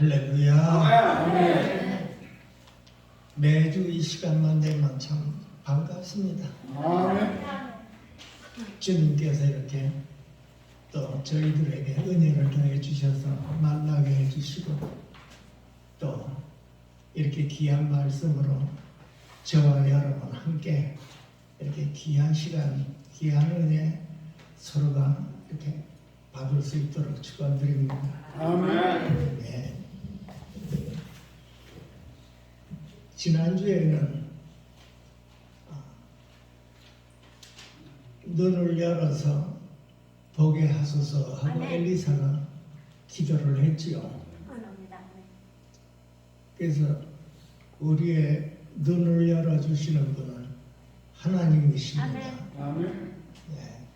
할렐루야. 매주 이 시간만 되면 참 반갑습니다. 주님께서 이렇게 또 저희들에게 은혜를 더해 주셔서 만나게 해 주시고 또 이렇게 귀한 말씀으로 저와 여러분 함께 이렇게 귀한 시간, 귀한 은혜 서로가 이렇게 받을 수 있도록 축원드립니다. 아멘. 네. 지난주에는 눈을 열어서 보게 하소서 하고 엘리사가 기도를 했지요. 그래서 우리의 눈을 열어주시는 분은 하나님이십니다. 아멘. 네.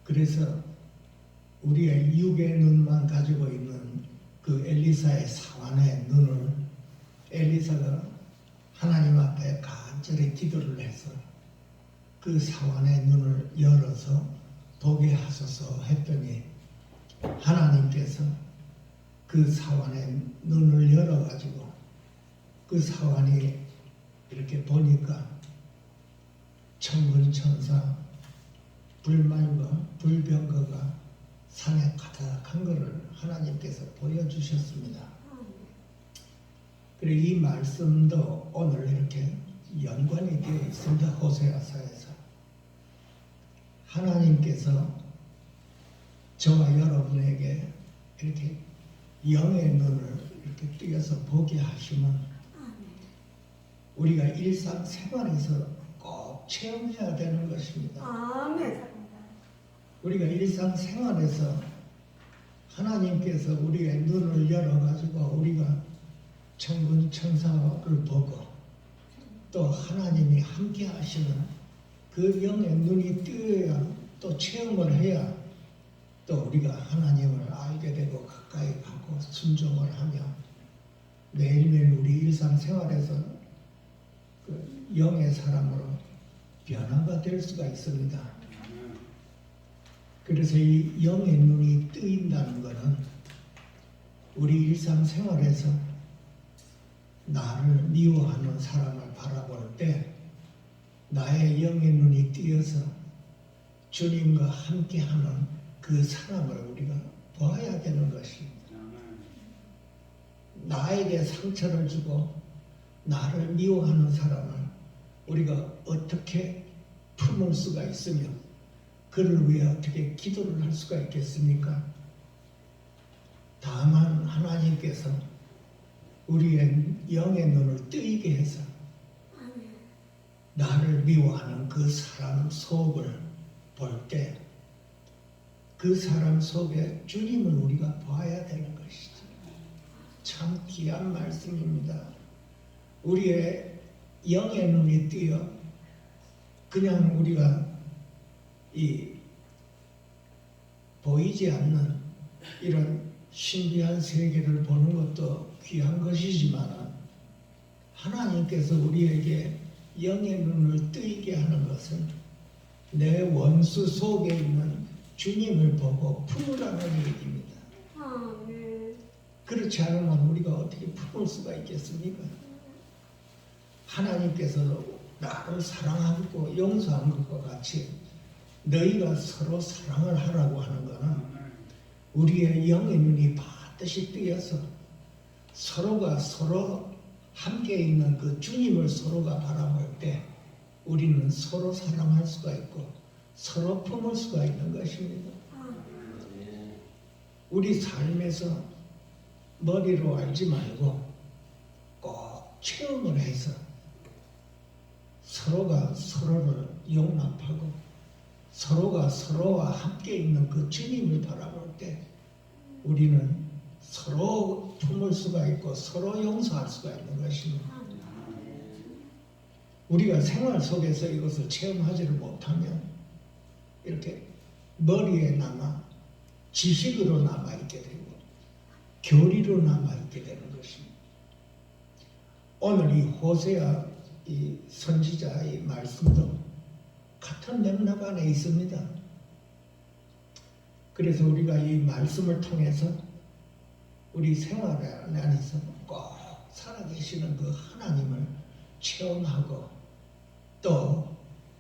그래서 우리의 육의 눈만 가지고 있는 그 엘리사의 사환의 눈을 엘리사가 하나님 앞에 간절히 기도를 해서 그 사환의 눈을 열어서 보게 하소서 했더니 하나님께서 그 사환의 눈을 열어가지고 그 사환이 이렇게 보니까 천군천사 불말과 불병거가 산에 가득한 것을 하나님께서 보여주셨습니다. 그리고 이 말씀도 오늘 이렇게 연관이 되어 있습니다. 호세아서에서 하나님께서 저와 여러분에게 이렇게 영의 눈을 이렇게 띄어서 보게 하시면 우리가 일상생활에서 꼭 체험해야 되는 것입니다. 아멘. 우리가 일상생활에서 하나님께서 우리의 눈을 열어가지고 우리가 천군 천사를 보고 또 하나님이 함께 하시는 그 영의 눈이 뜨여야 또 체험을 해야 또 우리가 하나님을 알게 되고 가까이 가고 순종을 하며 매일매일 우리 일상생활에서 그 영의 사람으로 변화가 될 수가 있습니다. 그래서 이 영의 눈이 뜨인다는 것은 우리 일상생활에서 나를 미워하는 사람을 바라볼 때 나의 영의 눈이 띄어서 주님과 함께하는 그 사람을 우리가 보아야 되는 것입니다. 나에게 상처를 주고 나를 미워하는 사람을 우리가 어떻게 품을 수가 있으며 그를 위해 어떻게 기도를 할 수가 있겠습니까? 다만 하나님께서 우리의 영의 눈을 뜨이게 해서 나를 미워하는 그 사람 속을 볼 때 그 사람 속에 주님을 우리가 봐야 되는 것이죠. 참 귀한 말씀입니다. 우리의 영의 눈이 뜨여 그냥 우리가 이 보이지 않는 이런 신비한 세계를 보는 것도 귀한 것이지만 하나님께서 우리에게 영의 눈을 뜨이게 하는 것은 내 원수 속에 있는 주님을 보고 품으라는 얘기입니다. 그렇지 않으면 우리가 어떻게 품을 수가 있겠습니까? 하나님께서 나를 사랑하고 용서한 것과 같이 너희가 서로 사랑을 하라고 하는 것은 우리의 영의 눈이 반드시 뜨여서 서로가 서로 함께 있는 그 주님을 서로가 바라볼 때 우리는 서로 사랑할 수가 있고 서로 품을 수가 있는 것입니다. 우리 삶에서 머리로 알지 말고 꼭 체험을 해서 서로가 서로를 용납하고 서로가 서로와 함께 있는 그 주님을 바라볼 때 우리는 서로 품을 수가 있고 서로 용서할 수가 있는 것입니다. 우리가 생활 속에서 이것을 체험하지를 못하면 이렇게 머리에 남아 지식으로 남아있게 되고 교리로 남아있게 되는 것입니다. 오늘 이 호세아 이 선지자의 말씀도 같은 맥락 안에 있습니다. 그래서 우리가 이 말씀을 통해서 우리 생활 안에서 꼭 살아계시는 그 하나님을 체험하고 또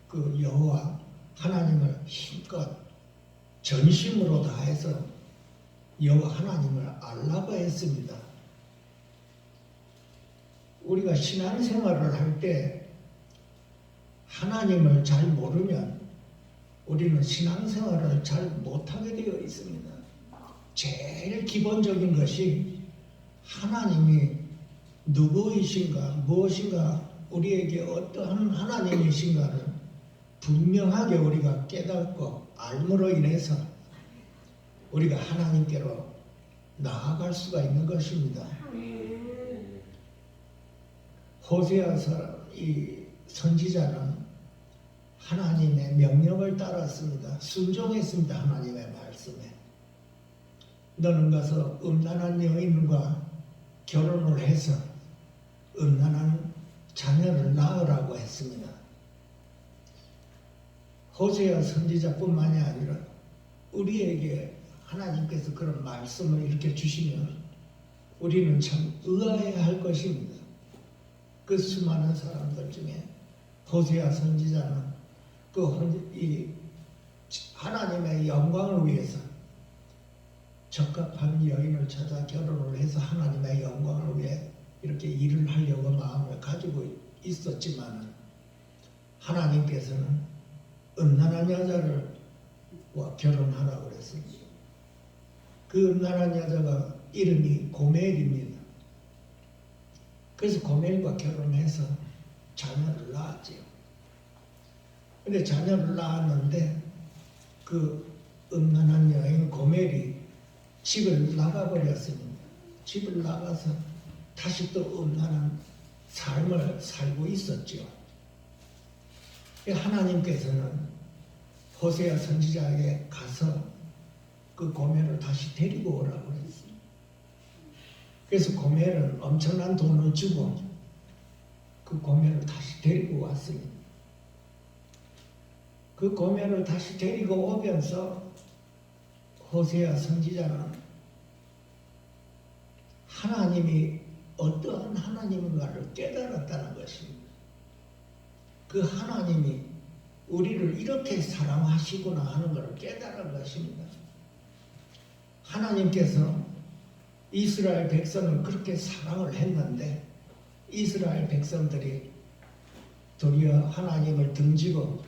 그 여호와 하나님을 힘껏 전심으로 다해서 여호와 하나님을 알라고 했습니다. 우리가 신앙생활을 할 때 하나님을 잘 모르면 우리는 신앙생활을 잘 못하게 되어 있습니다. 제일 기본적인 것이 하나님이 누구이신가 무엇인가 우리에게 어떠한 하나님이신가를 분명하게 우리가 깨닫고 알므로 인해서 우리가 하나님께로 나아갈 수가 있는 것입니다. 호세아서 이 선지자는 하나님의 명령을 따랐습니다. 순종했습니다. 하나님의 말씀에. 너는 가서 음란한 여인과 결혼을 해서 음란한 자녀를 낳으라고 했습니다. 호세아 선지자뿐만이 아니라 우리에게 하나님께서 그런 말씀을 이렇게 주시면 우리는 참 의아해야 할 것입니다. 그 수많은 사람들 중에 호세아 선지자는 이 하나님의 영광을 위해서 적합한 여인을 찾아 결혼을 해서 하나님의 영광을 위해 이렇게 일을 하려고 마음을 가지고 있었지만 하나님께서는 음란한 여자를 결혼하라고 그랬습니다. 그 음란한 여자가 이름이 고멜입니다. 그래서 고멜과 결혼해서 자녀를 낳았지요. 근데 자녀를 낳았는데 그 음란한 여인 고멜이 집을 나가버렸습니다. 집을 나가서 다시 또 음란한 삶을 살고 있었죠. 하나님께서는 호세아 선지자에게 가서 그 고멜을 다시 데리고 오라고 했어요. 그래서 고멜은 엄청난 돈을 주고 그 고멜을 다시 데리고 왔습니다. 그 고멜을 다시 데리고 오면서 호세아 선지자는 하나님이 어떠한 하나님인가를 깨달았다는 것입니다. 그 하나님이 우리를 이렇게 사랑하시구나 하는 것을 깨달은 것입니다. 하나님께서 이스라엘 백성을 그렇게 사랑을 했는데 이스라엘 백성들이 도리어 하나님을 등지고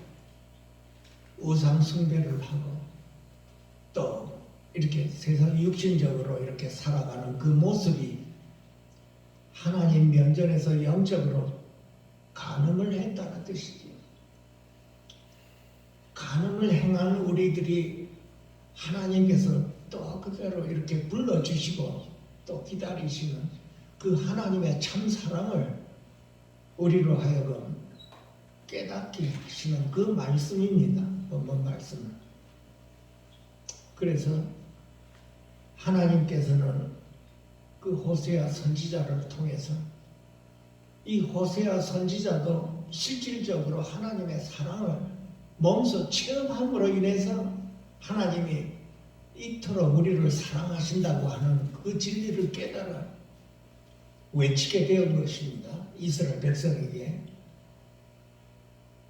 우상 숭배를 하고 또 이렇게 세상 육신적으로 이렇게 살아가는 그 모습이 하나님 면전에서 영적으로 간음을 했다는 뜻이지요. 간음을 행한 우리들이 하나님께서 또 그대로 이렇게 불러주시고 또 기다리시는 그 하나님의 참 사랑을 우리로 하여금 깨닫게 하시는 그 말씀입니다. 본문 말씀은. 그래서 하나님께서는 그 호세아 선지자를 통해서 이 호세아 선지자도 실질적으로 하나님의 사랑을 몸소 체험함으로 인해서 하나님이 이토록 우리를 사랑하신다고 하는 그 진리를 깨달아 외치게 된 것입니다. 이스라엘 백성에게.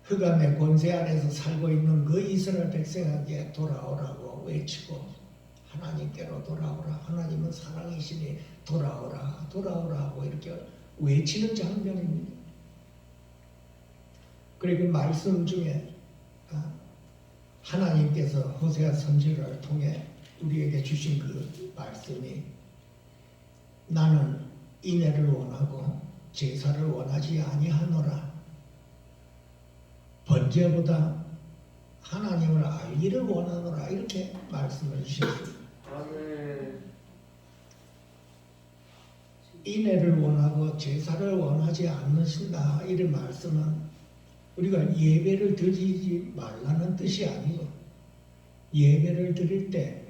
흑암의 권세 안에서 살고 있는 그 이스라엘 백성에게 돌아오라고 외치고 하나님께로 돌아오라. 하나님은 사랑이시니 돌아오라. 돌아오라 하고 이렇게 외치는 장면입니다. 그리고 그 말씀 중에 하나님께서 호세아 선지자를 통해 우리에게 주신 그 말씀이 나는 인애를 원하고 제사를 원하지 아니하노라. 번제보다 하나님을 알기를 원하노라. 이렇게 말씀을 주셨습니다. 인애를 원하고 제사를 원하지 않으신다. 이런 말씀은 우리가 예배를 드리지 말라는 뜻이 아니고 예배를 드릴 때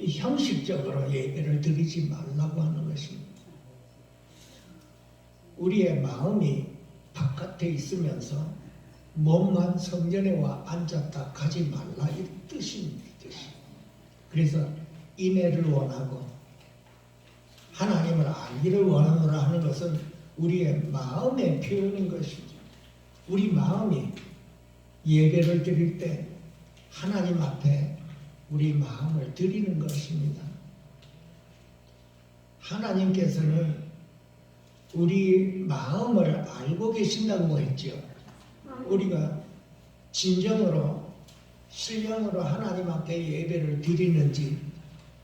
형식적으로 예배를 드리지 말라고 하는 것입니다. 우리의 마음이 바깥에 있으면서 몸만 성전에 와 앉았다 가지 말라 이 뜻입니다. 그래서 인애를 원하고 알기를 원하노라 하는 것은 우리의 마음의 표현인 것이죠. 우리 마음이 예배를 드릴 때 하나님 앞에 우리 마음을 드리는 것입니다. 하나님께서는 우리 마음을 알고 계신다고 했죠. 우리가 진정으로 신령으로 하나님 앞에 예배를 드리는지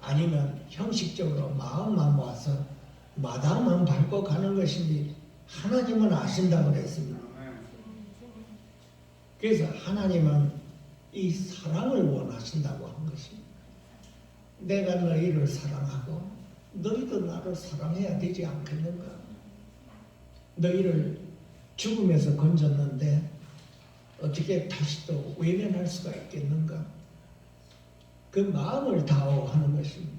아니면 형식적으로 마음만 모아서 마당만 밟고 가는 것인지 하나님은 아신다고 그랬습니다. 그래서 하나님은 이 사랑을 원하신다고 한 것입니다. 내가 너희를 사랑하고 너희도 나를 사랑해야 되지 않겠는가? 너희를 죽음에서 건졌는데 어떻게 다시 또 외면할 수가 있겠는가? 그 마음을 다하고 하는 것입니다.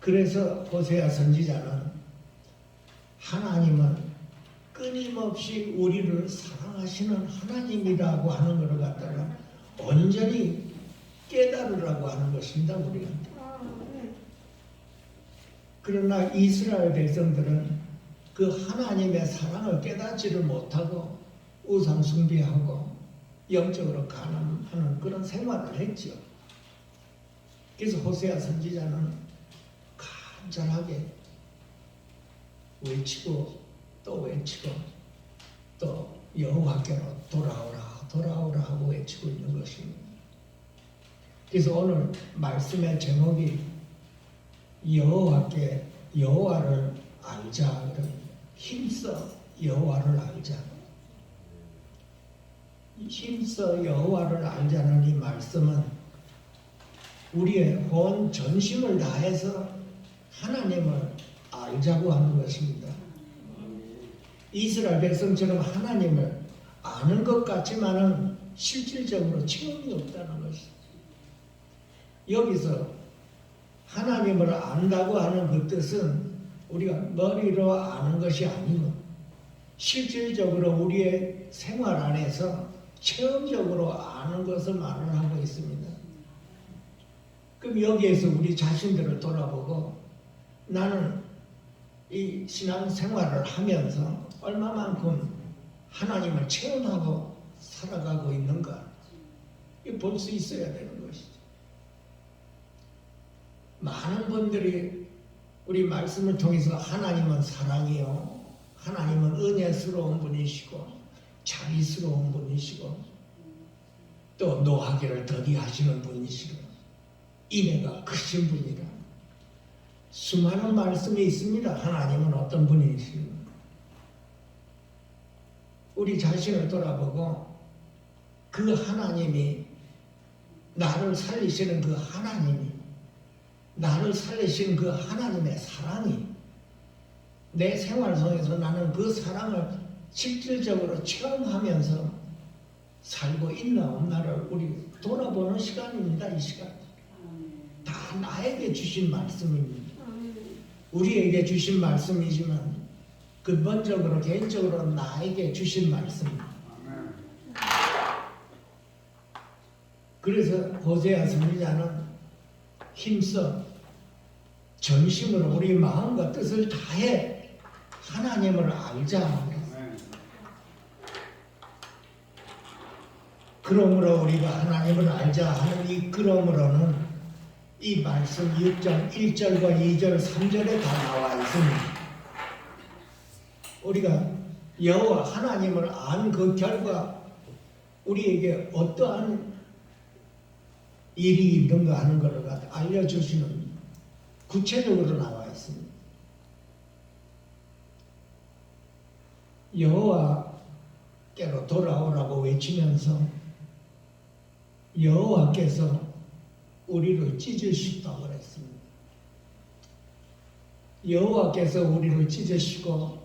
그래서 호세아 선지자는 하나님은 끊임없이 우리를 사랑하시는 하나님이라고 하는 것을 갖다가 온전히 깨달으라고 하는 것입니다. 우리가. 그러나 이스라엘 백성들은 그 하나님의 사랑을 깨닫지를 못하고 우상 숭배하고 영적으로 가늠하는 그런 생활을 했죠. 그래서 호세아 선지자는 간절하게 외치고 또 외치고 또 여호와께로 돌아오라 돌아오라 하고 외치고 있는 것입니다. 그래서 오늘 말씀의 제목이 여호와를 알자. 힘써 여호와를 알자. 힘써 여호와를 알자는 이 말씀은 우리의 온 전심을 다해서 하나님을 알자고 하는 것입니다. 이스라엘 백성처럼 하나님을 아는 것 같지만은 실질적으로 체험이 없다는 것이죠. 여기서 하나님을 안다고 하는 그 뜻은 우리가 머리로 아는 것이 아니고 실질적으로 우리의 생활 안에서 체험적으로 아는 것을 말을 하고 있습니다. 그럼 여기에서 우리 자신들을 돌아보고 나는 이 신앙생활을 하면서 얼마만큼 하나님을 체험하고 살아가고 있는가 볼 수 있어야 되는 것이죠. 많은 분들이 우리 말씀을 통해서 하나님은 사랑이요, 하나님은 은혜스러운 분이시고 자비스러운 분이시고 또 노하기를 더디하시는 분이시고 인애가 크신 분이라 수많은 말씀이 있습니다. 하나님은 어떤 분이시고 우리 자신을 돌아보고 그 하나님이 나를 살리시는 그 하나님이 나를 살리신 그 하나님의 사랑이 내 생활 속에서 나는 그 사랑을 실질적으로 체험하면서 살고 있나 없나를 우리 돌아보는 시간입니다. 이 시간 다 나에게 주신 말씀입니다. 우리에게 주신 말씀이지만 근본적으로 개인적으로 나에게 주신 말씀입니다. 그래서 호세아 선지자는 힘써 전심으로 우리 마음과 뜻을 다해 하나님을 알자. 그러므로 우리가 하나님을 알자 하는 이 그러므로는 이 말씀 6장 1절과 2절 3절에 다 나와 있습니다. 우리가 여호와 하나님을 안 그 결과 우리에게 어떠한 일이 있는가 하는 것을 알려주시는 구체적으로 나와 있습니다. 여호와께로 돌아오라고 외치면서 여호와께서 우리를 찢으셨다고 그랬습니다. 여호와께서 우리를 찢으시고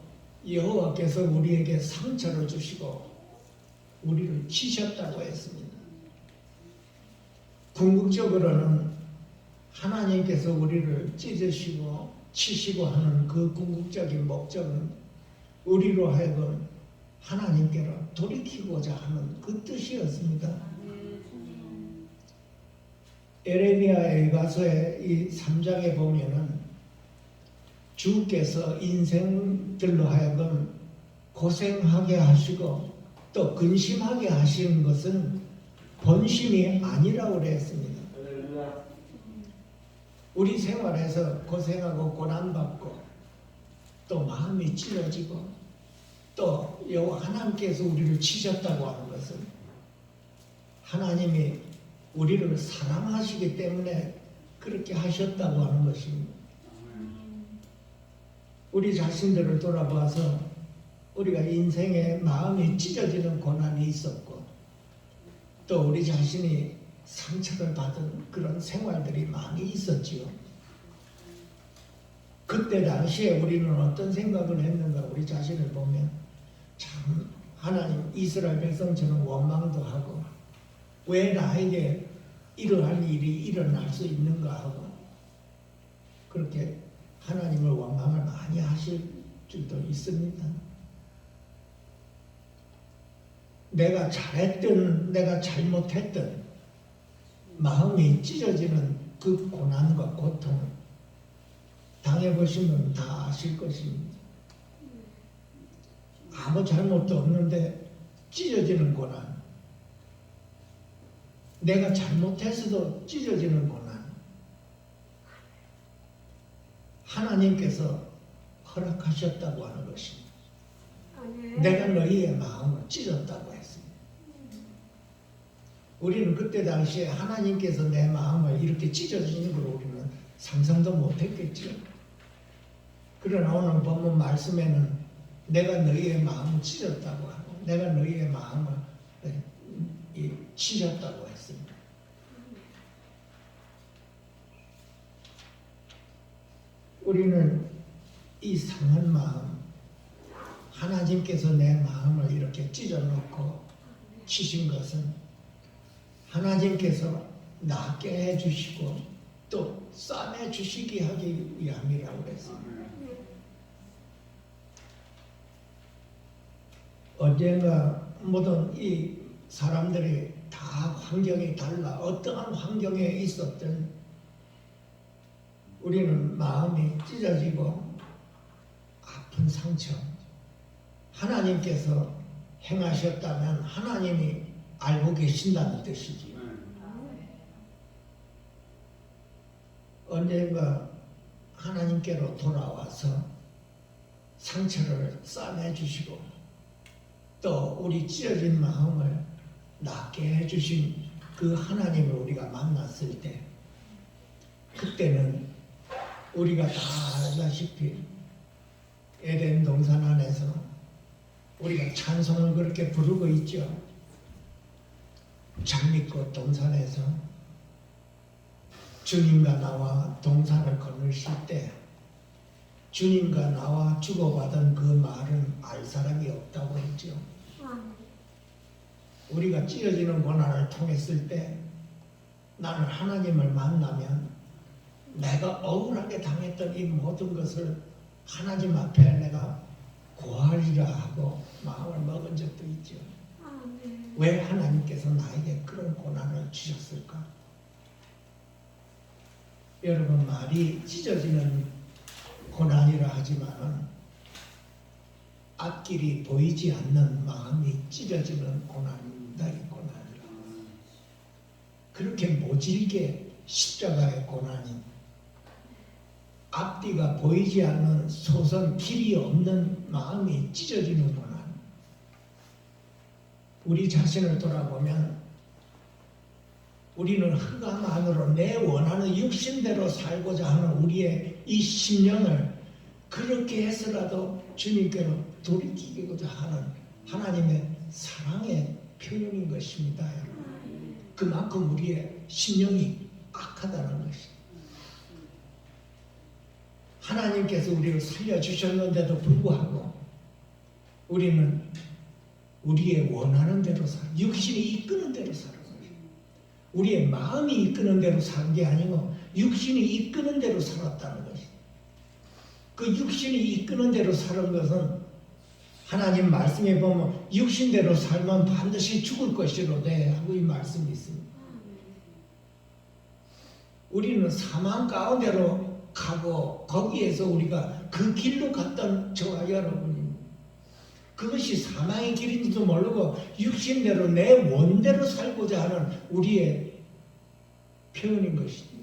여호와께서 우리에게 상처를 주시고 우리를 치셨다고 했습니다. 궁극적으로는 하나님께서 우리를 찢으시고 치시고 하는 그 궁극적인 목적은 우리로 하여금 하나님께로 돌이키고자 하는 그 뜻이었습니다. 에레미야의 가서의 이 3장에 보면은 주께서 인생들로 하여금 고생하게 하시고 또 근심하게 하시는 것은 본심이 아니라고 그랬습니다. 우리 생활에서 고생하고 고난받고 또 마음이 찢어지고 또 여호와 하나님께서 우리를 치셨다고 하는 것은 하나님이 우리를 사랑하시기 때문에 그렇게 하셨다고 하는 것입니다. 우리 자신들을 돌아봐서 우리가 인생에 마음이 찢어지는 고난이 있었고 또 우리 자신이 상처를 받은 그런 생활들이 많이 있었지요. 그때 당시에 우리는 어떤 생각을 했는가 우리 자신을 보면 참 하나님 이스라엘 백성처럼 원망도 하고 왜 나에게 이러한 일이 일어날 수 있는가 하고 그렇게 하나님을 원망을 많이 하실 줄도 있습니다. 내가 잘했든 내가 잘못했든 마음이 찢어지는 그 고난과 고통 당해보시면 다 아실 것입니다. 아무 잘못도 없는데 찢어지는 고난, 내가 잘못해서도 찢어지는 고난, 하나님께서 허락하셨다고 하는 것입니다. 내가 너희의 마음을 찢었다고 했습니다. 우리는 그때 당시에 하나님께서 내 마음을 이렇게 찢어지는 걸 우리는 상상도 못했겠죠. 그러나 오늘 본문 말씀에는 내가 너희의 마음을 찢었다고 하고 내가 너희의 마음을 찢었다고 했습니다. 우리는 이 상한 마음, 하나님께서 내 마음을 이렇게 찢어놓고 치신 것은 하나님께서 낫게 해주시고 또 싸매주시기 하기 위함이라고 했습니다. 언젠가 모든 이 사람들이 다 환경이 달라 어떠한 환경에 있었든 우리는 마음이 찢어지고 아픈 상처 하나님께서 행하셨다면 하나님이 알고 계신다는 뜻이지. 언젠가 하나님께로 돌아와서 상처를 싸매주시고 또 우리 찢어진 마음을 낫게 해주신 그 하나님을 우리가 만났을 때 그때는 우리가 다 알다시피 에덴 동산 안에서 우리가 찬송을 그렇게 부르고 있죠. 장미꽃 동산에서 주님과 나와 동산을 거느실 때 주님과 나와 주고받은 그 말은 알 사람이 없다고 했죠. 우리가 찢어지는 고난을 통했을 때 나는 하나님을 만나면 내가 억울하게 당했던 이 모든 것을 하나님 앞에 내가 고하리라 하고 마음을 먹은 적도 있죠. 왜 하나님께서 나에게 그런 고난을 주셨을까? 여러분 말이 찢어지는 고난이라 하지만 앞길이 보이지 않는 마음이 찢어지는 고난입니다. 이 고난이라. 그렇게 모질게 십자가의 고난이 앞뒤가 보이지 않는 소선 길이 없는 마음이 찢어지는 고난. 우리 자신을 돌아보면 우리는 흑암 안으로 내 원하는 육신대로 살고자 하는 우리의 이 심령을 그렇게 해서라도 주님께로 돌이키고자 하는 하나님의 사랑의 표현인 것입니다. 그만큼 우리의 심령이 악하다는 것입니다. 하나님께서 우리를 살려주셨는데도 불구하고 우리는 우리의 원하는 대로 육신이 이끄는 대로 살아요. 우리의 마음이 이끄는 대로 산 게 아니고 육신이 이끄는 대로 살았다는 것이죠. 그 육신이 이끄는 대로 사는 것은 하나님 말씀에 보면 육신대로 살면 반드시 죽을 것이로되 하고 이 말씀이 있습니다. 우리는 사망 가운데로 가고 거기에서 우리가 그 길로 갔던 저와 여러분입니다. 그것이 사망의 길인지도 모르고 육신대로 내 원대로 살고자 하는 우리의 표현인 것이죠.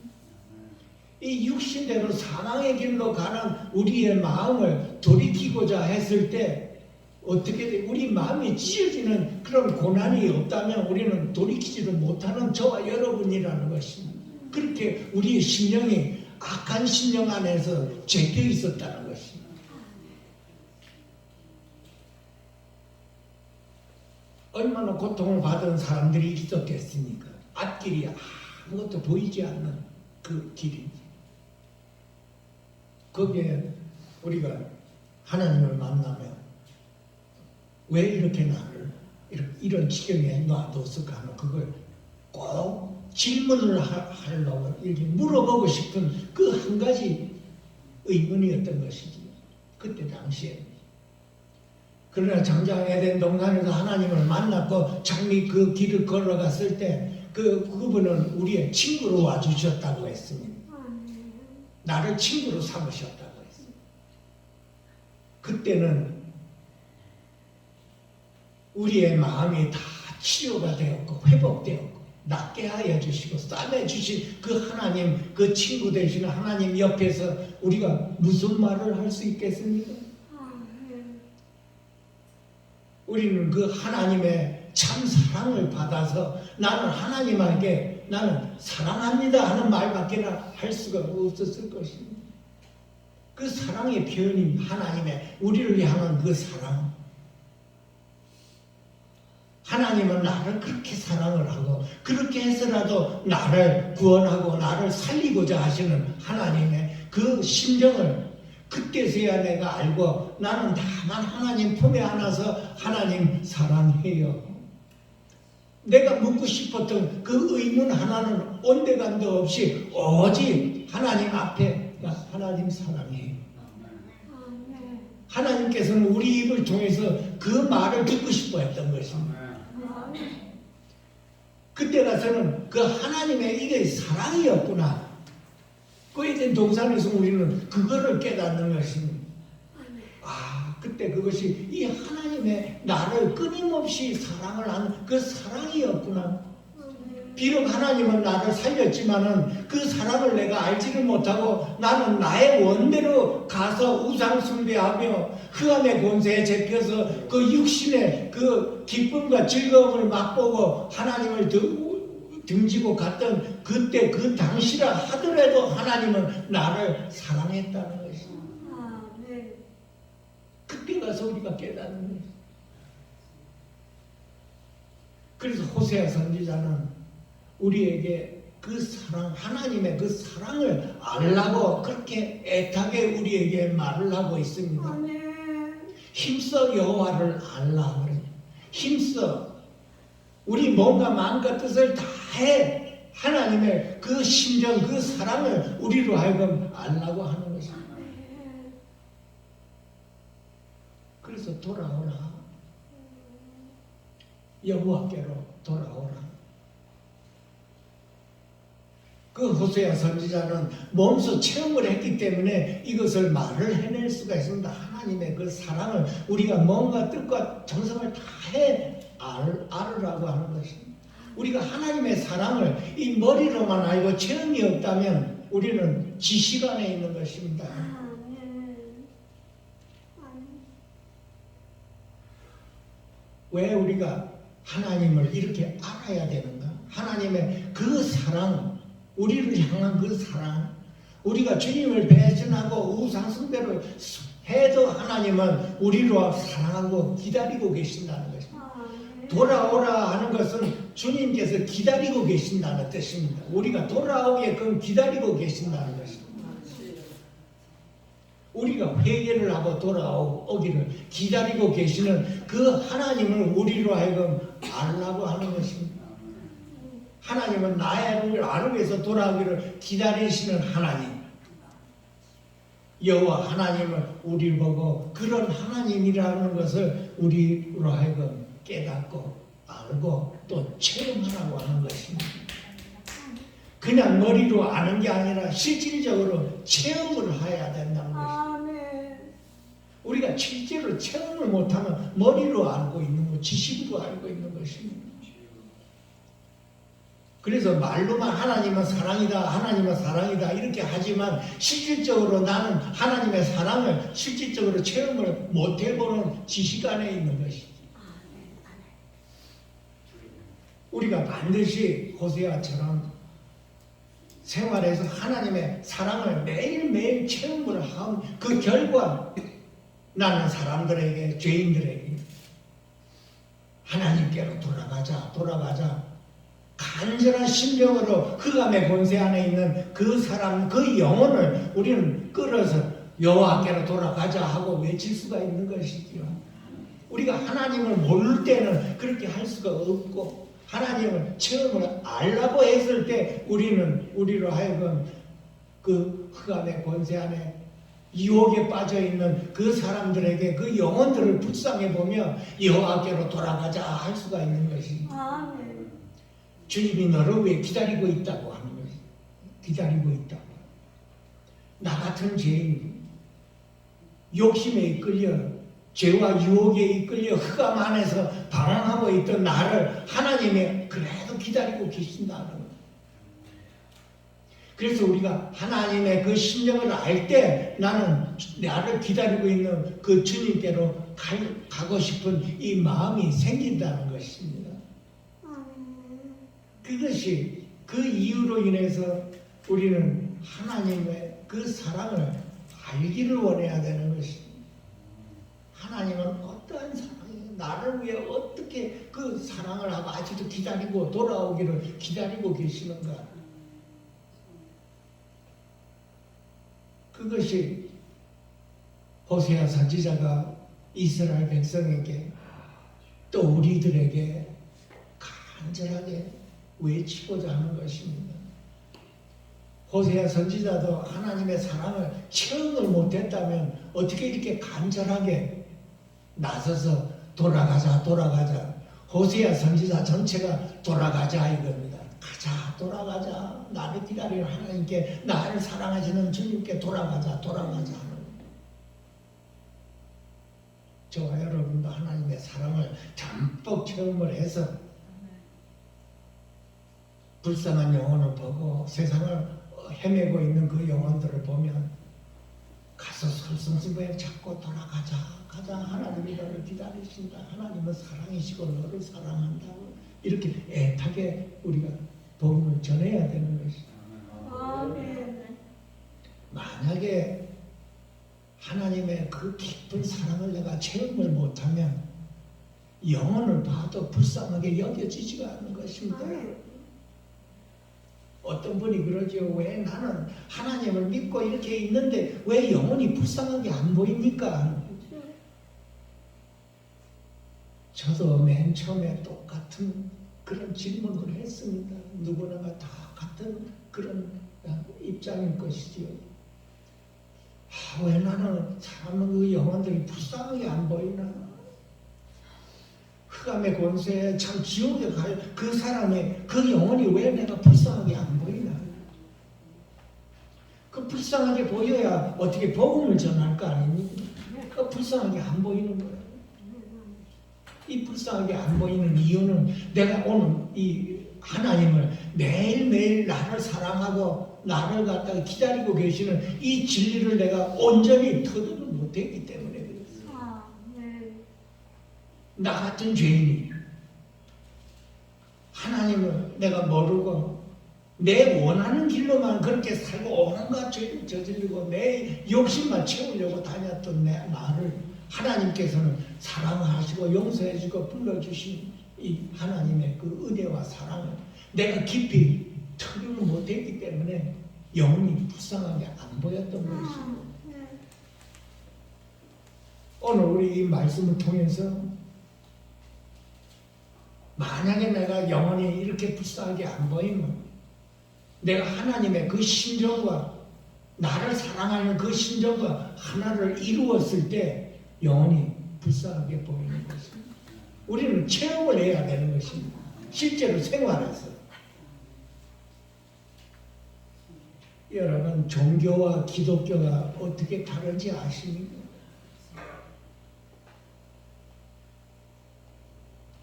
이 육신대로 사망의 길로 가는 우리의 마음을 돌이키고자 했을 때 어떻게 돼? 우리 마음이 찢어지는 그런 고난이 없다면 우리는 돌이키지도 못하는 저와 여러분이라는 것입니다. 그렇게 우리의 심령이 악한 심령 안에서 제껴 있었다는 것입니다. 얼마나 고통을 받은 사람들이 있었겠습니까? 앞길이 아무것도 보이지 않는 그 길인지. 거기에 우리가 하나님을 만나면 왜 이렇게 나를 이런 지경에 놔뒀을까 하는 그걸 꼭 질문을 하려고 이렇게 물어보고 싶은 그 한 가지 의문이었던 것이지. 그때 당시에. 그러나 장장 에덴 동산에서 하나님을 만났고 장미 그 길을 걸어갔을 때 그분은 우리의 친구로 와주셨다고 했습니다. 나를 친구로 삼으셨다고 했습니다. 그때는 우리의 마음이 다 치료가 되었고 회복되었고 낫게 하여 주시고 싸매 주신 그 하나님, 그 친구 되시는 하나님 옆에서 우리가 무슨 말을 할 수 있겠습니까? 우리는 그 하나님의 참 사랑을 받아서 나는 하나님에게 나는 사랑합니다 하는 말밖에 할 수가 없었을 것입니다. 그 사랑의 표현인 하나님의 우리를 향한 그 사랑. 하나님은 나를 그렇게 사랑을 하고 그렇게 해서라도 나를 구원하고 나를 살리고자 하시는 하나님의 그 심정을 그때서야 내가 알고 나는 다만 하나님 품에 안아서 하나님 사랑해요. 내가 묻고 싶었던 그 의문 하나는 온데간도 없이 오직 하나님 앞에 나 하나님 사랑해요. 하나님께서는 우리 입을 통해서 그 말을 듣고 싶어 했던 것입니다. 그때 가서는 그 하나님의 이게 사랑이었구나. 그 에덴 동산에서 우리는 그거를 깨닫는 것입니다. 그때 그것이 이 하나님의 나를 끊임없이 사랑을 하는 그 사랑이었구나. 비록 하나님은 나를 살렸지만은 그 사랑을 내가 알지를 못하고 나는 나의 원대로 가서 우상 숭배하며 흑암의 권세에 잡혀서 그 육신의 그 기쁨과 즐거움을 맛보고 하나님을 등지고 갔던 그때 그 당시라 하더라도 하나님은 나를 사랑했다는 것입니다. 그때 가서 우리가 깨닫는 거예요. 그래서 호세아 선지자는 우리에게 그 사랑, 하나님의 그 사랑을 알라고 그렇게 애타게 우리에게 말을 하고 있습니다. 힘써 여호와를 알라 그래요. 힘써 우리 몸과 마음과 뜻을 다해 하나님의 그 심정, 그 사랑을 우리로 하여금 알라고 하는 것입니다. 그래서 돌아오라. 여호와께로 돌아오라. 그 호세아 선지자는 몸소 체험을 했기 때문에 이것을 말을 해낼 수가 있습니다. 하나님의 그 사랑을 우리가 몸과 뜻과 정성을 다해 알으라고 하는 것입니다. 우리가 하나님의 사랑을 이 머리로만 알고 체험이 없다면 우리는 지식안에 있는 것입니다. 왜 우리가 하나님을 이렇게 알아야 되는가? 하나님의 그 사랑, 우리를 향한 그 사랑, 우리가 주님을 배신하고 우상숭배를 해도 하나님은 우리로 사랑하고 기다리고 계신다는 것입니다. 돌아오라 하는 것은 주님께서 기다리고 계신다는 뜻입니다. 우리가 돌아오게끔 기다리고 계신다는 것입니다. 우리가 회개를 하고 돌아오기를 기다리고 계시는 그 하나님을 우리로 하여금 알라고 하는 것입니다. 하나님은 나를 알기 위해서 돌아오기를 기다리시는 하나님. 여호와 하나님을 우리 보고 그런 하나님이라는 것을 우리로 하여금 깨닫고 알고 또 체험하라고 하는 것입니다. 그냥 머리로 아는 게 아니라 실질적으로 체험을 해야 된다는 것이죠. 아멘. 우리가 실제로 체험을 못하면 머리로 알고 있는 거, 지식으로 알고 있는 것입니다. 그래서 말로만 하나님은 사랑이다, 하나님은 사랑이다 이렇게 하지만 실질적으로 나는 하나님의 사랑을 실질적으로 체험을 못 해보는 지식 안에 있는 것이죠. 우리가 반드시 호세아처럼 생활에서 하나님의 사랑을 매일매일 체험을 한 그 결과 나는 사람들에게, 죄인들에게 하나님께로 돌아가자 간절한 심정으로 흑암의 권세 안에 있는 그 사람, 그 영혼을 우리는 끌어서 여호와께로 돌아가자 하고 외칠 수가 있는 것이지요. 우리가 하나님을 모를 때는 그렇게 할 수가 없고 하나님을 체험을 알라고 했을 때 우리로 하여금 그 흑암의 권세 안에 유혹에 빠져 있는 그 사람들에게 그 영혼들을 불쌍해 보며 여호와께로 돌아가자 할 수가 있는 것입니다. 아멘. 주님이 너를 위해 기다리고 있다고 하는 것이 기다리고 있다고. 나 같은 죄인, 욕심에 이끌려 죄와 유혹에 이끌려 흑암 안에서 방황하고 있던 나를 하나님이 그래도 기다리고 계신다는 거예요. 그래서 우리가 하나님의 그 심정을 알 때 나는 나를 기다리고 있는 그 주님께로 가고 싶은 이 마음이 생긴다는 것입니다. 그것이 그 이유로 인해서 우리는 하나님의 그 사랑을 알기를 원해야 되는 것입니다. 하나님은 어떠한 사랑이에요? 나를 위해 어떻게 그 사랑을 하고 아직도 기다리고 돌아오기를 기다리고 계시는가? 그것이 호세아 선지자가 이스라엘 백성에게 또 우리들에게 간절하게 외치고자 하는 것입니다. 호세아 선지자도 하나님의 사랑을 체험을 못했다면 어떻게 이렇게 간절하게 나서서 돌아가자. 호세아 선지자 전체가 돌아가자 이겁니다. 가자, 돌아가자. 나를 기다리는 하나님께, 나를 사랑하시는 주님께 돌아가자 하는 거예요. 저와 여러분도 하나님의 사랑을 듬뿍 체험을 해서 불쌍한 영혼을 보고 세상을 헤매고 있는 그 영혼들을 보면 가서 설성스에 잡고 돌아가자. 하나님이 너를 기다리신다. 하나님은 사랑이시고 너를 사랑한다고 이렇게 애타게 우리가 복음을 전해야 되는 것이죠. 아멘. 만약에 하나님의 그 깊은 사랑을 내가 체험을 못하면 영혼을 봐도 불쌍하게 여겨지지가 않는 것입니다. 어떤 분이 그러죠. 왜 나는 하나님을 믿고 이렇게 있는데 왜 영혼이 불쌍하게 안 보입니까? 저도 맨 처음에 똑같은 그런 질문을 했습니다. 누구나가 다 같은 그런 입장일 것이지요. 왜 나는 사람은 그 영혼들이 불쌍하게 안 보이나? 흑암의 권세에 참 지옥에 갈 그 사람의 그 영혼이 왜 내가 불쌍하게 안 보이나? 그 불쌍하게 보여야 어떻게 복음을 전할 거 아닙니까? 그 불쌍하게 안 보이는 거예요. 이 불쌍하게 안 보이는 이유는 내가 오늘 이 하나님을 매일매일 나를 사랑하고 나를 갖다가 기다리고 계시는 이 진리를 내가 온전히 터득을 못했기 때문에 그랬어요. 나 같은 죄인이 하나님을 내가 모르고 내 원하는 길로만 그렇게 살고 온갖 죄를 저지르고 내 욕심만 채우려고 다녔던 나를 하나님께서는 사랑하시고 용서해주고 불러주신 이 하나님의 그 은혜와 사랑을 내가 깊이 터득을 못했기 때문에 영혼이 불쌍하게 안 보였던 것입니다. 오늘 우리 이 말씀을 통해서 만약에 내가 영혼이 이렇게 불쌍하게 안 보이면 내가 하나님의 그 심정과 나를 사랑하는 그 심정과 하나를 이루었을 때 영혼이 불쌍하게 보이는 것입니다. 우리는 체험을 해야 되는 것입니다. 실제로 생활에서. 여러분 종교와 기독교가 어떻게 다른지 아십니까?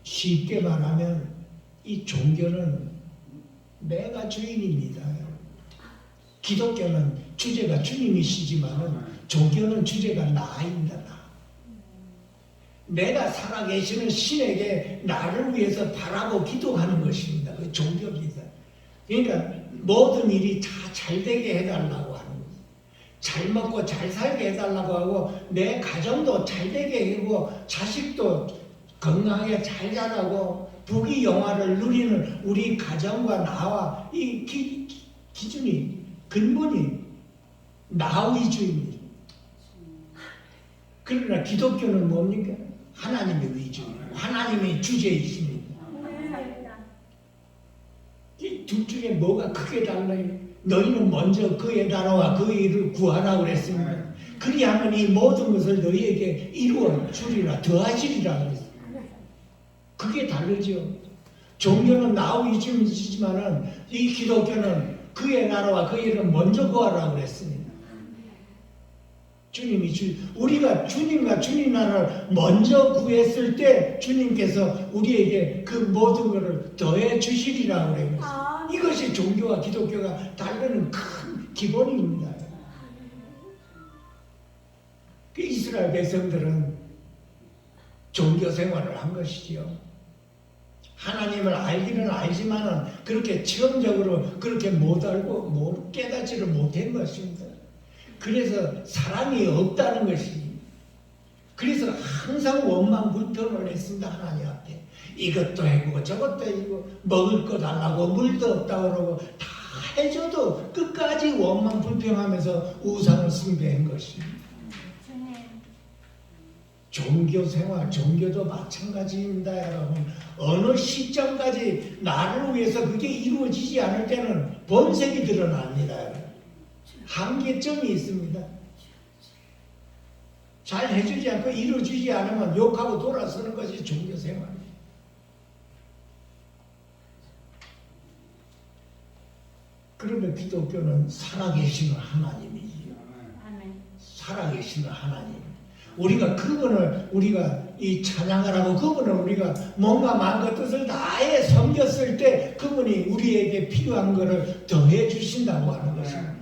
쉽게 말하면 이 종교는 내가 주인입니다. 기독교는 주제가 주님이시지만 종교는 주제가 나입니다. 내가 살아계시는 신에게 나를 위해서 바라고 기도하는 것입니다. 그 종교입니다. 그러니까 모든 일이 다 잘되게 해달라고 하는 거예요. 잘 먹고 잘 살게 해달라고 하고 내 가정도 잘되게 하고 자식도 건강하게 잘 자라고 부귀 영화를 누리는 우리 가정과 나와 이 기준이 근본이 나 위주입니다. 그러나 기독교는 뭡니까? 하나님의 위주, 하나님의 주제이십니다. 이 둘 중에 뭐가 크게 달라요? 너희는 먼저 그의 나라와 그의 일을 구하라고 그랬습니다. 그리하면 이 모든 것을 너희에게 이루어 주리라, 더하시리라 그랬습니다. 그게 다르죠. 종교는 나 위주이지만은 이 기독교는 그의 나라와 그의 일을 먼저 구하라고 그랬습니다. 우리가 주님과 주님 나라를 먼저 구했을 때 주님께서 우리에게 그 모든 것을 더해 주시리라고 그랬습니다. 이것이 종교와 기독교가 다르는 큰 기본입니다. 그 이스라엘 백성들은 종교 생활을 한 것이지요. 하나님을 알기는 알지만은 그렇게 체험적으로 그렇게 못 알고 깨닫지를 못한 것입니다. 그래서 사랑이 없다는 것이, 그래서 항상 원망 불평을 했습니다. 하나님 앞에 이것도 해고 저것도 해고 먹을 거 달라고 물도 없다고 그러고 다 해줘도 끝까지 원망 불평하면서 우상을 숭배한 것입니다. 종교 생활, 종교도 마찬가지입니다. 여러분 어느 시점까지 나를 위해서 그게 이루어지지 않을 때는 본색이 드러납니다. 여러분. 한계점이 있습니다. 잘 해주지 않고 이루어지지 않으면 욕하고 돌아서는 것이 종교 생활입니다. 그러면 기독교는 살아계시는 하나님이지요. 살아계시는 하나님. 우리가 그분을 이 찬양하라고 그분을 우리가 뭔가 마음과 뜻을 다해 섬겼을 때 그분이 우리에게 필요한 것을 더해 주신다고 하는 것입니다.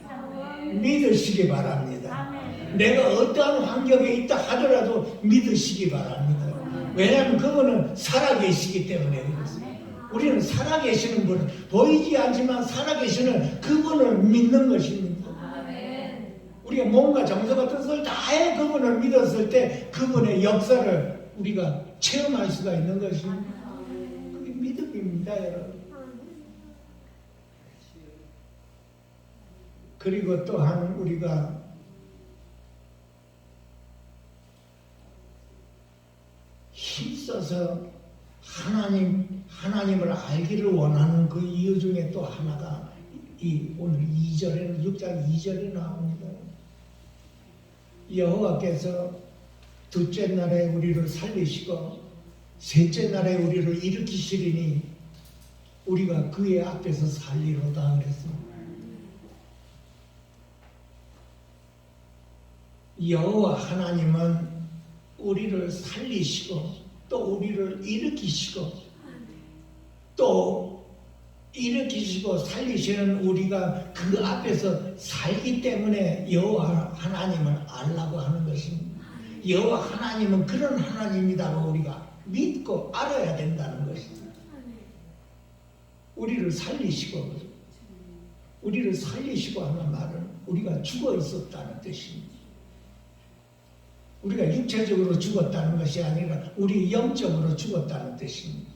믿으시기 바랍니다. 내가 어떠한 환경에 있다 하더라도 믿으시기 바랍니다. 왜냐하면 그분은 살아계시기 때문에 그렇습니다. 우리는 살아계시는 분, 보이지 않지만 살아계시는 그분을 믿는 것입니다. 우리가 몸과 정성과 뜻을 다해 그분을 믿었을 때 그분의 역사를 우리가 체험할 수가 있는 것입니다. 그게 믿음입니다, 여러분. 그리고 또한 우리가 힘써서 하나님을 알기를 원하는 그 이유 중에 또 하나가 오늘 6장 2절에 나옵니다. 여호와께서 둘째 날에 우리를 살리시고 셋째 날에 우리를 일으키시리니 우리가 그의 앞에서 살리로다 그랬습니다. 여호와 하나님은 우리를 살리시고 또 우리를 일으키시고 또 일으키시고 살리시는 우리가 그 앞에서 살기 때문에 여호와 하나님을 알라고 하는 것입니다. 여호와 하나님은 그런 하나님이라고 우리가 믿고 알아야 된다는 것입니다. 우리를 살리시고 하는 말은 우리가 죽어 있었다는 뜻입니다. 우리가 육체적으로 죽었다는 것이 아니라 우리 영적으로 죽었다는 뜻입니다.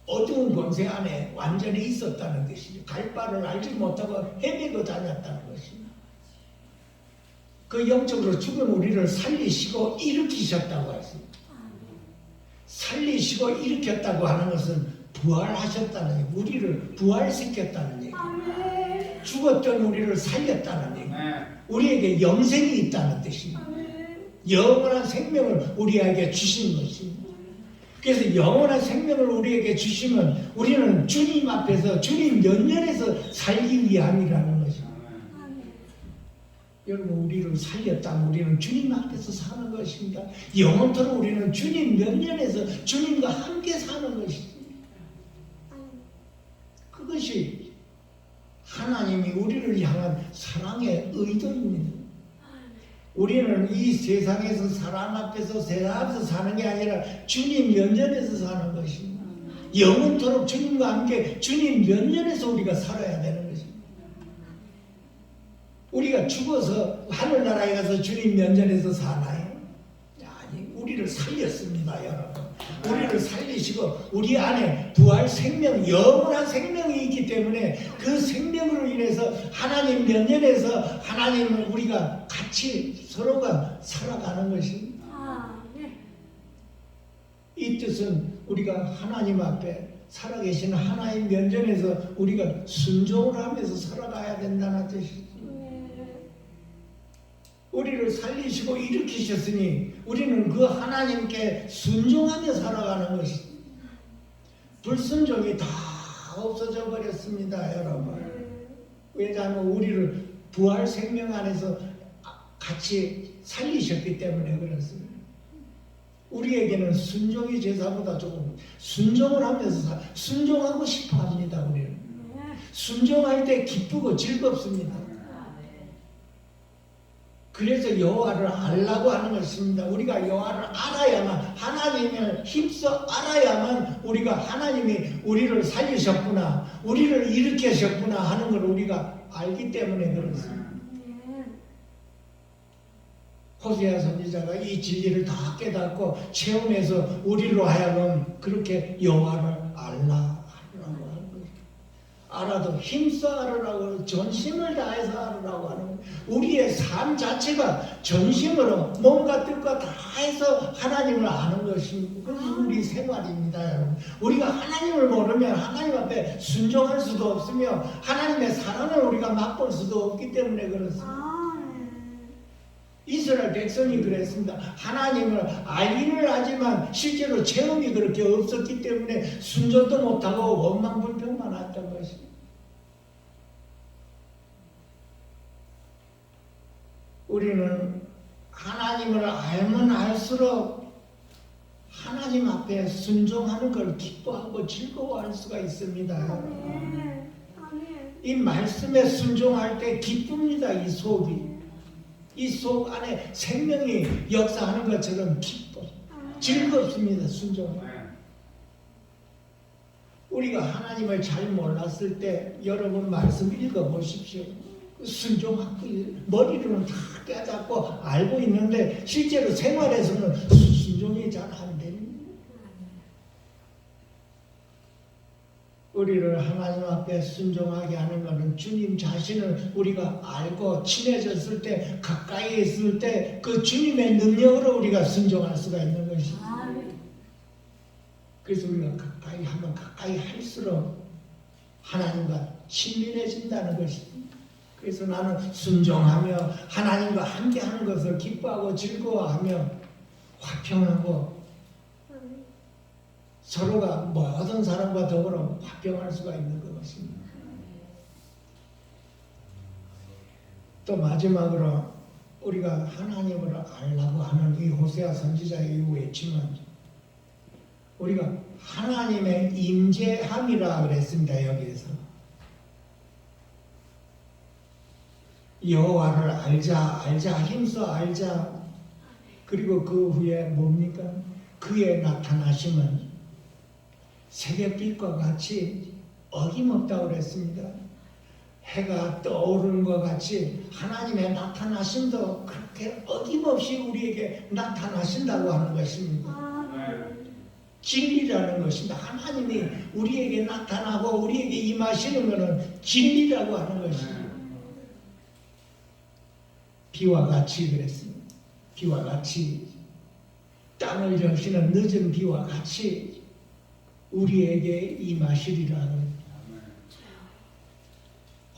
어두운 권세 안에 완전히 있었다는 뜻이죠. 갈 바를 알지 못하고 헤매고 다녔다는 것입니다. 그 영적으로 죽은 우리를 살리시고 일으키셨다고 했습니다. 살리시고 일으켰다고 하는 것은 부활하셨다는 얘기, 우리를 부활시켰다는 얘기, 죽었던 우리를 살렸다는 얘기, 우리에게 영생이 있다는 뜻입니다. 영원한 생명을 우리에게 주신 것입니다. 그래서 영원한 생명을 우리에게 주시면 우리는 주님 앞에서 주님 연연에서 살기 위함이라는 것입니다. 여러분, 우리를 살렸다면 우리는 주님 앞에서 사는 것입니다. 영원토록 우리는 주님 연연에서 주님과 함께 사는 것입니다. 그것이 하나님이 우리를 향한 사랑의 의도입니다. 우리는 이 세상에서 사람 앞에서 세상 앞에서 사는 게 아니라 주님 연연에서 사는 것입니다. 영원토록 주님과 함께 주님 연연에서 우리가 살아야 되는 것입니다. 우리가 죽어서 하늘나라에 가서 주님 연연에서 사나요? 아니, 우리를 살렸습니다, 여러분. 우리를 살리시고 우리 안에 부활 생명, 영원한 생명이 있기 때문에 그 생명으로 인해서 하나님 연연에서 하나님을 우리가 같이 서로가 살아가는 것입니다. 이 뜻은 우리가 하나님 앞에 살아계신 하나님 연전에서 우리가 순종을 하면서 살아가야 된다는 뜻이죠. 우리를 살리시고 일으키셨으니 우리는 그 하나님께 순종하며 살아가는 것입니다. 불순종이 다 없어져 버렸습니다, 여러분. 왜냐하면 우리를 부활 생명 안에서 같이 살리셨기 때문에 그렇습니다. 우리에게는 순종이 제사보다 조금 순종을 하면서 순종하고 싶어 합니다. 우리는 순종할 때 기쁘고 즐겁습니다. 그래서 여호와를 알라고 하는 것입니다. 우리가 여호와를 알아야만, 하나님을 힘써 알아야만 우리가 하나님이 우리를 살리셨구나, 우리를 일으키셨구나 하는 걸 우리가 알기 때문에 그렇습니다. 호세아 선지자가 이 진리를 다 깨닫고 체험해서 우리로 하여금 그렇게 여호와를 알라고 하는 거예요. 알아도 힘써 알으라고, 전심을 다해서 알으라고 하는 거예요. 우리의 삶 자체가 전심으로 몸과 뜻과 다해서 하나님을 아는 것입니다. 그것이 우리 생활입니다, 여러분. 우리가 하나님을 모르면 하나님 앞에 순종할 수도 없으며 하나님의 사랑을 우리가 맛볼 수도 없기 때문에 그렇습니다. 이스라엘 백성이 그랬습니다. 하나님을 알기는 하지만 실제로 체험이 그렇게 없었기 때문에 순종도 못하고 원망불평만 했던 것입니다. 우리는 하나님을 알면 알수록 하나님 앞에 순종하는 걸 기뻐하고 즐거워할 수가 있습니다. 이 말씀에 순종할 때 기쁩니다. 이 속이. 이 속 안에 생명이 역사하는 것처럼 기뻐, 즐겁습니다. 순종. 우리가 하나님을 잘 몰랐을 때 여러분 말씀 읽어보십시오. 순종하고 머리로는 다 깨닫고 알고 있는데 실제로 생활에서는 순종이 잘 안 됩니다. 우리를 하나님 앞에 순종하게 하는 것은 주님 자신을 우리가 알고 친해졌을 때, 가까이 있을 때 그 주님의 능력으로 우리가 순종할 수가 있는 것입니다. 그래서 우리가 가까이 하면 가까이 할수록 하나님과 친밀해진다는 것입니다. 그래서 나는 순종하며 하나님과 함께하는 것을 기뻐하고 즐거워하며 화평하고 서로가 모든 사람과 더불어 화평할 수가 있는 것입니다. 또 마지막으로 우리가 하나님을 알라고 하는 이 호세아 선지자의 이 외침은 우리가 하나님의 임재함이라 그랬습니다. 여기에서 여호와를 알자 힘써 알자. 그리고 그 후에 뭡니까? 그의 나타나심은 새벽빛과 같이 어김없다고 그랬습니다. 해가 떠오르는 것 같이 하나님의 나타나심도 그렇게 어김없이 우리에게 나타나신다고 하는 것입니다. 진리라는 것입니다. 하나님이 우리에게 나타나고 우리에게 임하시는 것은 진리라고 하는 것입니다. 비와 같이 그랬습니다. 비와 같이 땅을 적시는 늦은 비와 같이 우리에게 임하시리라.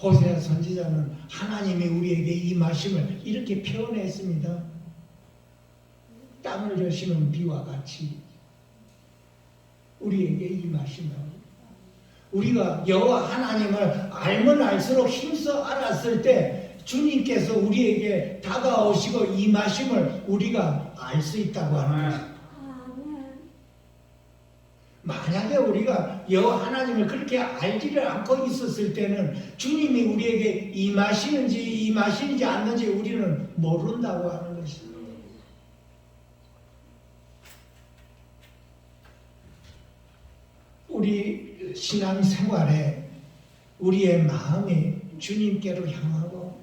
호세아 선지자는 하나님이 우리에게 임하심을 이렇게 표현했습니다. 땅을 적시는 비와 같이 우리에게 임하신다고. 우리가 여호와 하나님을 알면 알수록 힘써 알았을 때 주님께서 우리에게 다가오시고 임하심을 우리가 알 수 있다고 하는 것입니다. 아멘. 만약에 우리가 여호와 하나님을 그렇게 알지를 않고 있었을 때는 주님이 우리에게 임하시는지 않는지 우리는 모른다고 하는 것입니다. 우리 신앙생활에 우리의 마음이 주님께로 향하고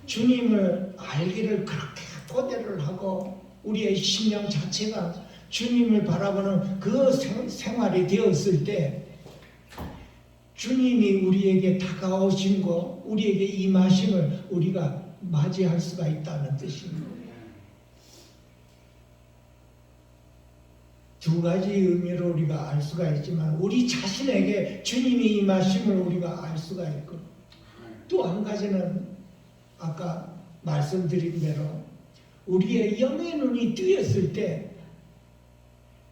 주님을 알기를 그렇게 토대를 하고 우리의 신령 자체가 주님을 바라보는 그 생활이 되었을 때 주님이 우리에게 다가오신 거 우리에게 임하심을 우리가 맞이할 수가 있다는 뜻입니다. 두 가지 의미로 우리가 알 수가 있지만 우리 자신에게 주님이 임하심을 우리가 알 수가 있고 또 한 가지는 아까 말씀드린 대로 우리의 영의 눈이 뜨였을 때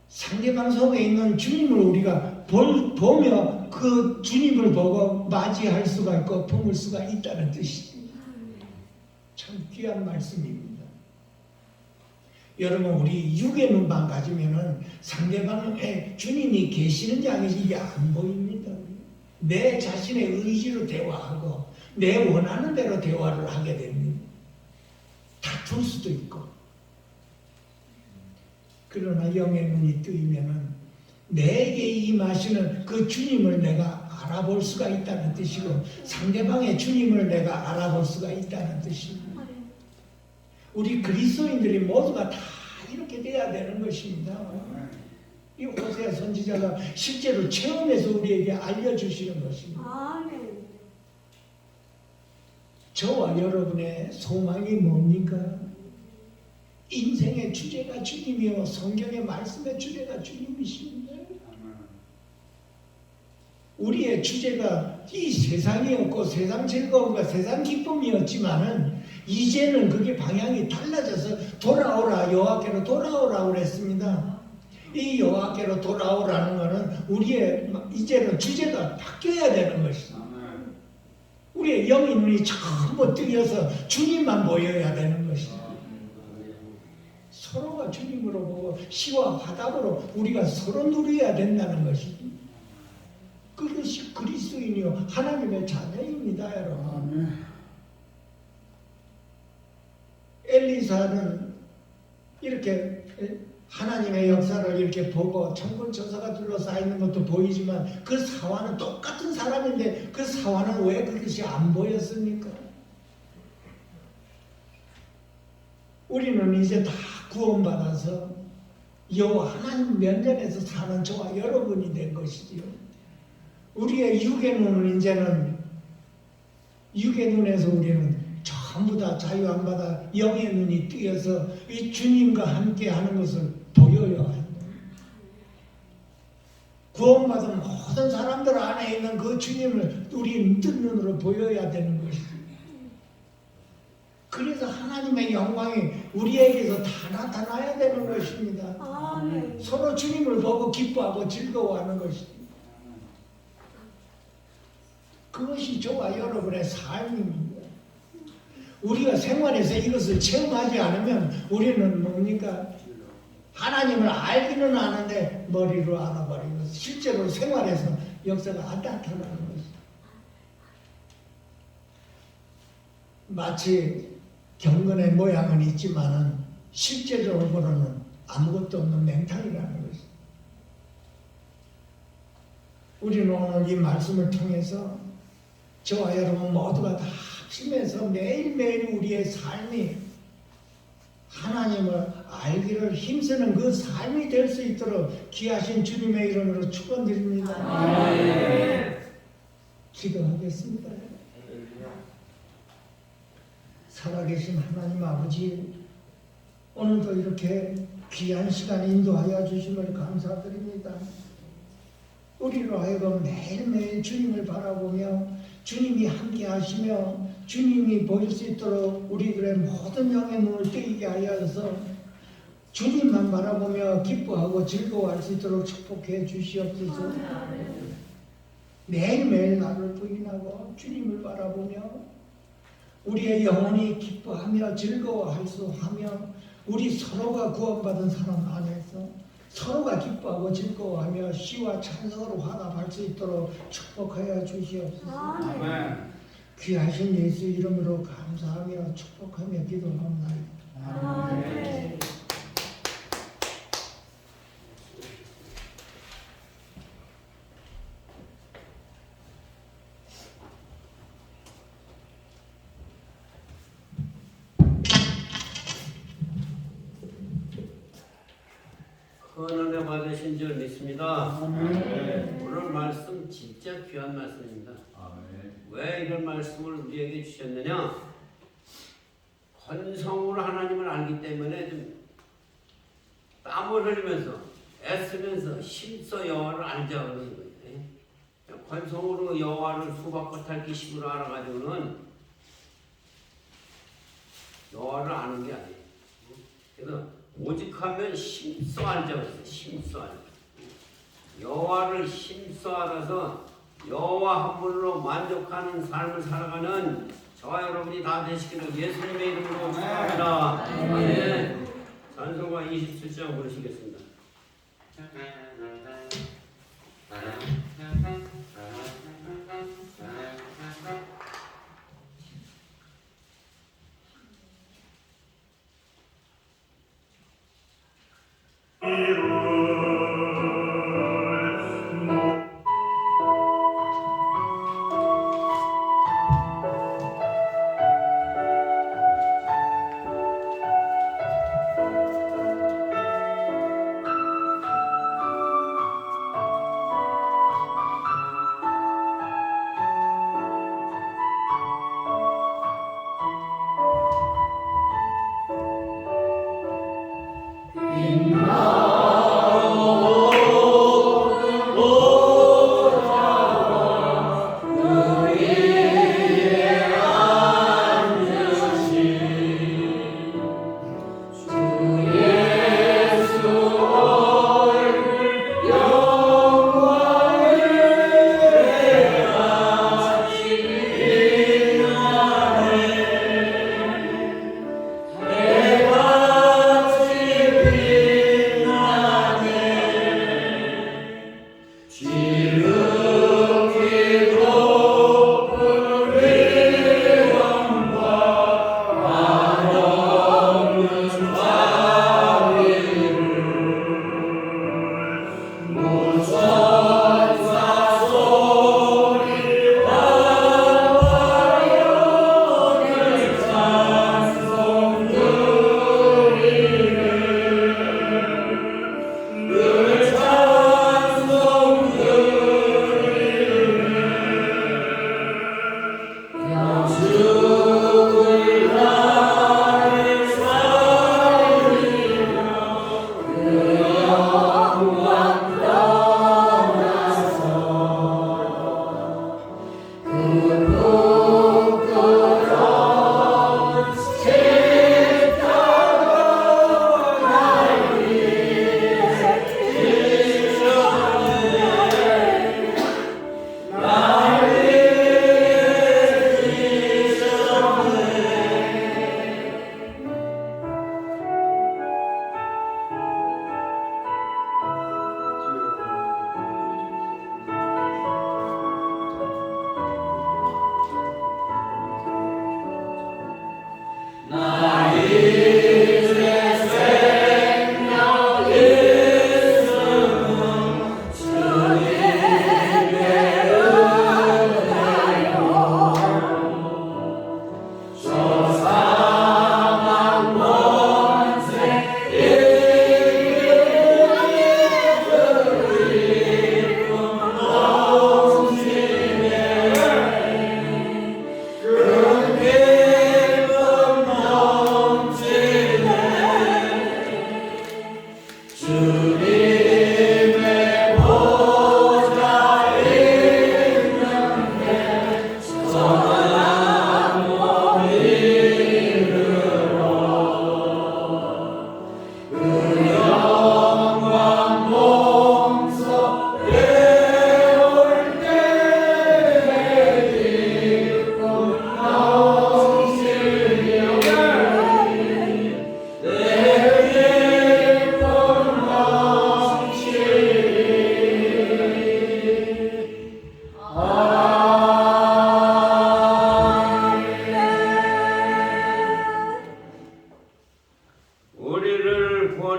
상대방 속에 있는 주님을 우리가 보며 그 주님을 보고 맞이할 수가 있고 품을 수가 있다는 뜻이지. 참 귀한 말씀입니다. 여러분 우리 육의 눈만 가지면은 상대방에 주님이 계시는지 아닌지 이게 안 보입니다. 내 자신의 의지로 대화하고 내 원하는 대로 대화를 하게 됩니다. 다툴 수도 있고. 그러나 영의 눈이 뜨이면은 내게 임하시는 그 주님을 내가 알아볼 수가 있다는 뜻이고 상대방의 주님을 내가 알아볼 수가 있다는 뜻입니다. 우리 그리스도인들이 모두가 다 이렇게 돼야 되는 것입니다. 이 호세아 선지자가 실제로 체험해서 우리에게 알려주시는 것입니다. 아멘. 저와 여러분의 소망이 뭡니까? 인생의 주제가 주님이요 성경의 말씀의 주제가 주님이십니다. 우리의 주제가 이 세상이었고 세상 즐거움과 세상 기쁨이었지만은 이제는 그게 방향이 달라져서 돌아오라 여호와께로 돌아오라 그랬습니다. 이 여호와께로 돌아오라는 것은 우리의 이제는 주제가 바뀌어야 되는 것입니다. 우리의 영의 눈이 전부 뜨여서 주님만 보여야 되는 것입니다. 서로가 주님으로 보고 시와 화답으로 우리가 서로 누려야 된다는 것입니다. 그것이 그리스도인이요 하나님의 자녀입니다, 여러분. 엘리사는 이렇게 하나님의 역사를 이렇게 보고 천군 천사가 둘러싸이는 것도 보이지만 그 사화는 똑같은 사람인데 그 사화는 왜 그것이 안 보였습니까? 우리는 이제 다 구원받아서 여호와 하나님 면전에서 사는 저와 여러분이 된 것이지요. 우리의 육의 눈은 이제는 육의 눈에서 우리는 전부 다 자유 안 받아 영의 눈이 뜨여서 이 주님과 함께 하는 것을 보여야 합니다. 구원받은 모든 사람들 안에 있는 그 주님을 우리 뜬 눈으로 보여야 되는 것입니다. 그래서 하나님의 영광이 우리에게서 다 나타나야 되는 것입니다. 아멘. 서로 주님을 보고 기뻐하고 즐거워하는 것입니다. 그것이 저와 여러분의 삶입니다. 우리가 생활에서 이것을 체험하지 않으면 우리는 뭡니까? 하나님을 알기는 아는데 머리로 알아버리고 실제로 생활에서 역사가 안 나타나는 것입니다. 마치 경건의 모양은 있지만은 실제적으로는 아무것도 없는 맹탕이라는 것입니다. 우리는 오늘 이 말씀을 통해서 저와 여러분 모두가 다 합심해서 매일매일 우리의 삶이 하나님을 알기를 힘쓰는 그 삶이 될 수 있도록 귀하신 주님의 이름으로 축원드립니다. 기도하겠습니다. 살아계신 하나님 아버지, 오늘도 이렇게 귀한 시간 인도하여 주심을 감사드립니다. 우리로 하여금 매일매일 주님을 바라보며 주님이 함께 하시며 주님이 보일 수 있도록 우리들의 모든 영의 눈을 뜨이게 하여서 주님만 바라보며 기뻐하고 즐거워할 수 있도록 축복해 주시옵소서. 매일매일 나를 부인하고 주님을 바라보며 우리의 영혼이 기뻐하며 즐거워할 수 하며 우리 서로가 구원받은 사람 안에서 서로가 기뻐하고 즐거워하며 시와 찬성으로 화답할 수 있도록 축복하여 주시옵소서. 아멘. 귀하신 예수 이름으로 감사하며 축복하며 기도합니다. 아멘. 큰 은혜 받으신 줄 믿습니다. 아멘. 오늘 말씀 진짜 귀한 말씀입니다. 아멘. 왜 이런 말씀을 우리에게 주셨느냐? 권성으로 하나님을 알기 때문에 좀 땀을 흘리면서 애쓰면서 힘써 여호와를 알자고 그러는 거예요. 권성으로 여호와를 수박과 탈기식으로 알아가지고는 여호와를 아는 게 아니에요. 그래서 오직하면 힘써 알자고 했어요. 힘써 알자. 여호와를 힘써 알아서 여호와 한 분으로 만족하는 삶을 살아가는 저와 여러분이 다 되시기를 예수님의 이름으로 축복합니다. 아멘. 찬송가 27장 부르시겠습니다. 그 기쁨 넘치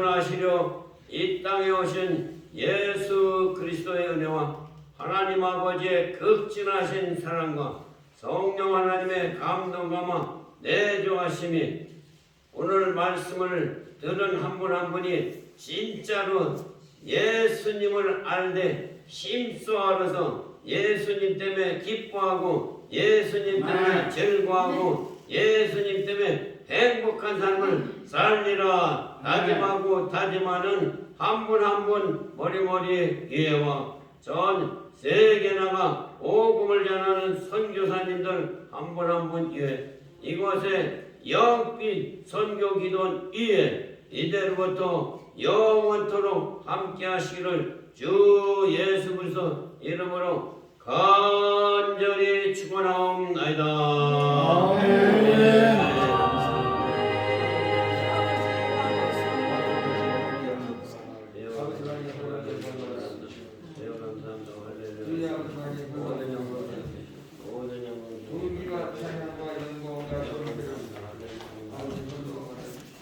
구원하시려 이 땅에 오신 예수 그리스도의 은혜와 하나님 아버지의 극진하신 사랑과 성령 하나님의 감동감화 내조하심이 오늘 말씀을 들은 한 분 한 분이 진짜로 예수님을 알되 힘써 알아서 예수님 때문에 기뻐하고 예수님 때문에 즐거워하고 예수님 때문에 행복한 삶을 살리라 다짐하고 다짐하는 한 분 한 분 머리머리 기회와 전 세계 나가 복음을 전하는 선교사님들 한 분 한 분 기회 이곳에 영빛 선교기도원 위에 이대로부터 영원토록 함께 하시기를 주 예수 그리스도 이름으로 간절히 축원하옵나이다. 아멘.